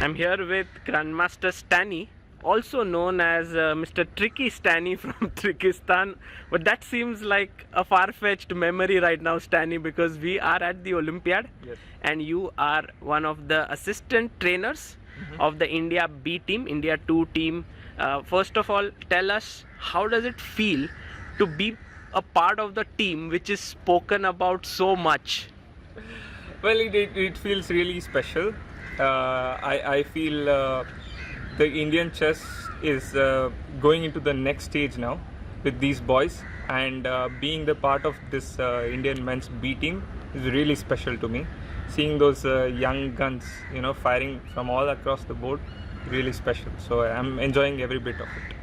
I'm here with Grandmaster Stani, also known as Mr. Tricky Stani from Trikistan. But that seems like a far-fetched memory right now, Stani, because we are at the Olympiad. Yes. And you are one of the assistant trainers of the India B team, India 2 team. First of all, tell us, how does it feel to be a part of the team which is spoken about so much? Well, it feels really special. I feel the Indian chess is going into the next stage now with these boys, and being the part of this Indian men's B team is really special to me. Seeing those young guns, firing from all across the board, really special. So I'm enjoying every bit of it.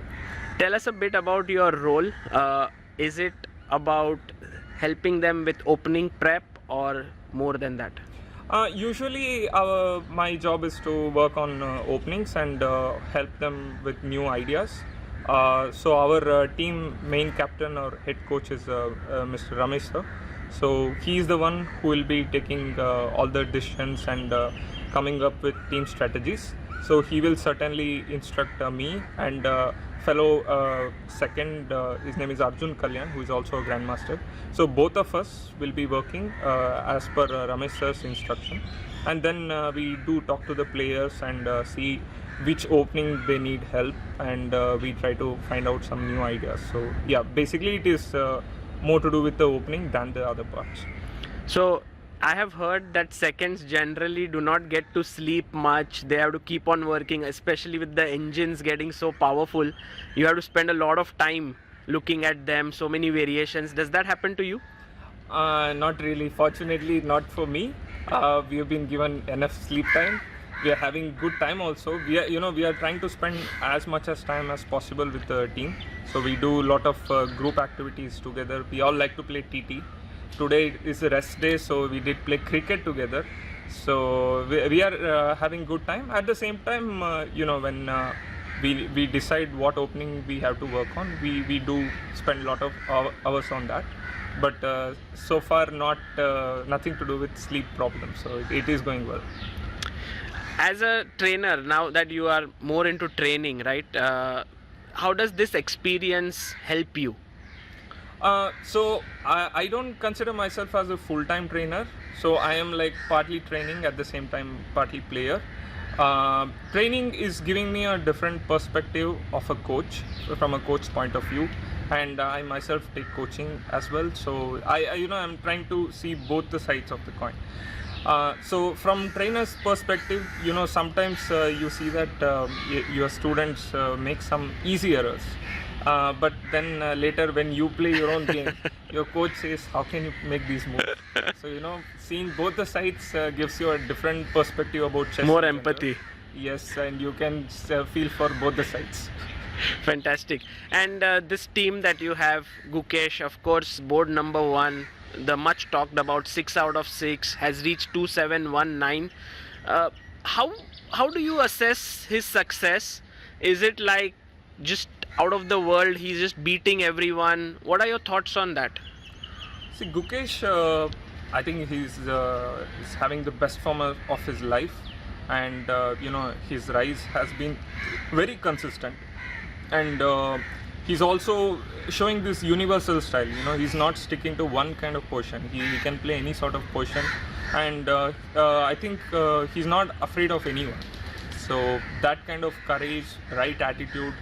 Tell us a bit about your role. Is it about helping them with opening prep or more than that? Usually, my job is to work on openings and help them with new ideas. So our team main captain or head coach is Mr. Ramesh sir. So he is the one who will be taking all the decisions and coming up with team strategies. So he will certainly instruct me and fellow second, his name is Arjun Kalyan, who is also a grandmaster. So both of us will be working as per Ramesh sir's instruction, and then we do talk to the players and see which opening they need help, and we try to find out some new ideas. So yeah, basically it is more to do with the opening than the other parts. So I have heard that seconds generally do not get to sleep much. They have to keep on working, especially with the engines getting so powerful. You have to spend a lot of time looking at them, so many variations. Does that happen to you? Not really. Fortunately, not for me. We have been given enough sleep time. We are having good time also. We are trying to spend as much as time as possible with the team. So we do a lot of group activities together. We all like to play TT. Today is a rest day, so we did play cricket together. So we are having good time. At the same time, when we decide what opening we have to work on, we do spend a lot of hours on that. But so far, nothing to do with sleep problems. So it is going well. As a trainer, now that you are more into training, right? How does this experience help you? So I don't consider myself as a full-time trainer. So I am like partly training, at the same time partly player. Training is giving me a different perspective of a coach, from a coach's point of view, and I myself take coaching as well. So I'm trying to see both the sides of the coin. So from trainer's perspective, sometimes you see that your students make some easy errors. But then later when you play your own game, your coach says, how can you make these moves? So, seeing both the sides gives you a different perspective about chess. More empathy. Yes, and you can feel for both the sides. Fantastic. And this team that you have, Gukesh, of course, board number 1, the much talked about 6 out of 6, has reached 2719. How do you assess his success? Is it like just out of the world, he's just beating everyone? What are your thoughts on that? See, Gukesh, I think he's having the best form of his life, and his rise has been very consistent, and he's also showing this universal style. He's not sticking to one kind of position. He can play any sort of position, and I think he's not afraid of anyone. So that kind of courage, right attitude,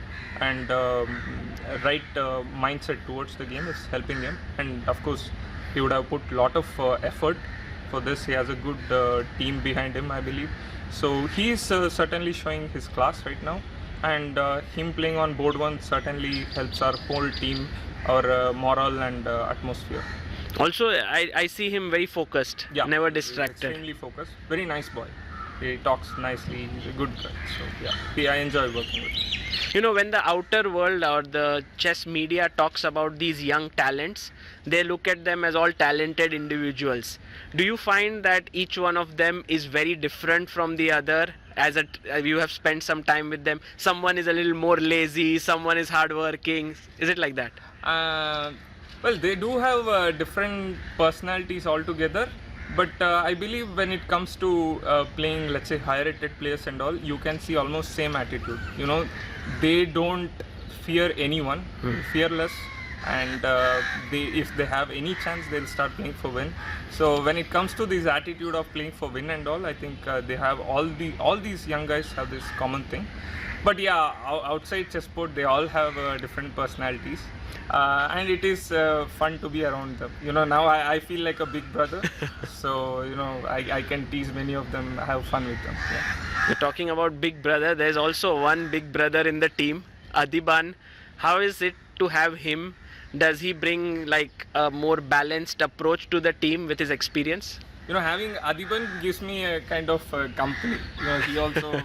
and right mindset towards the game is helping him. And of course, he would have put a lot of effort for this. He has a good team behind him, I believe. So he is certainly showing his class right now, and him playing on board 1 certainly helps our whole team, our morale and atmosphere. Also, I see him very focused, never distracted. Extremely focused. Very nice boy. He talks nicely. He's a good guy. So yeah, I enjoy working with him. When the outer world or the chess media talks about these young talents, they look at them as all talented individuals. Do you find that each one of them is very different from the other? As you have spent some time with them, someone is a little more lazy, someone is hardworking. Is it like that? Well, they do have different personalities altogether. But I believe when it comes to playing, let's say, higher rated players and all, you can see almost same attitude. You know, they don't fear anyone, fearless, and if they have any chance, they'll start playing for win. So when it comes to this attitude of playing for win and all, I think they have all these young guys have this common thing. But yeah, outside chessboard, they all have different personalities. And it is fun to be around them. You know, now I feel like a big brother. So, you know, I can tease many of them, have fun with them. Yeah. You're talking about big brother. There's also one big brother in the team, Adiban. How is it to have him? Does he bring like a more balanced approach to the team with his experience? You know, having Adiban gives me a kind of company. You know, he also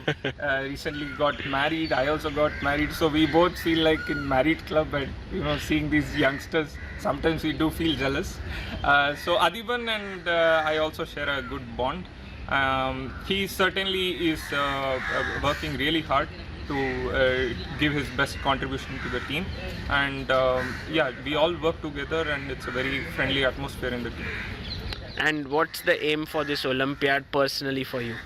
recently got married. I also got married. So we both feel like in married club, and you know, seeing these youngsters, sometimes we do feel jealous. So Adiban and I also share a good bond. He certainly is working really hard to give his best contribution to the team, and yeah, we all work together, and it's a very friendly atmosphere in the team. And what's the aim for this Olympiad personally for you?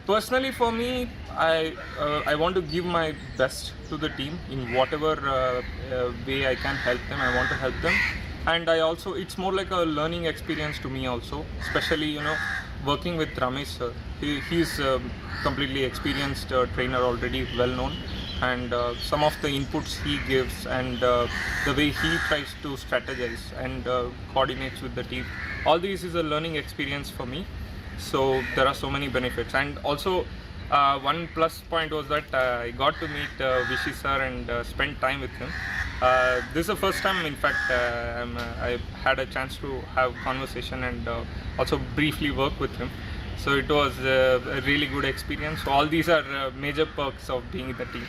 Personally, for me, I want to give my best to the team in whatever way I can help them. I want to help them, and I also, it's more like a learning experience to me also, especially, you know, working with Ramesh sir. He's a completely experienced trainer, already well known, and some of the inputs he gives, and the way he tries to strategize and coordinates with the team, all these is a learning experience for me. So there are so many benefits, and also one plus point was that I got to meet Vishy sir and spend time with him. This is the first time, in fact, I had a chance to have conversation and also briefly work with him. So it was a really good experience. So all these are major perks of being in the team.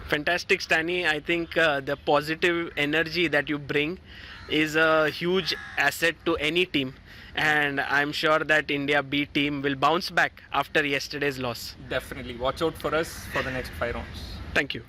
Fantastic, Stani. I think the positive energy that you bring is a huge asset to any team, and I'm sure that India B team will bounce back after yesterday's loss. Definitely. Watch out for us for the next 5 rounds. Thank you.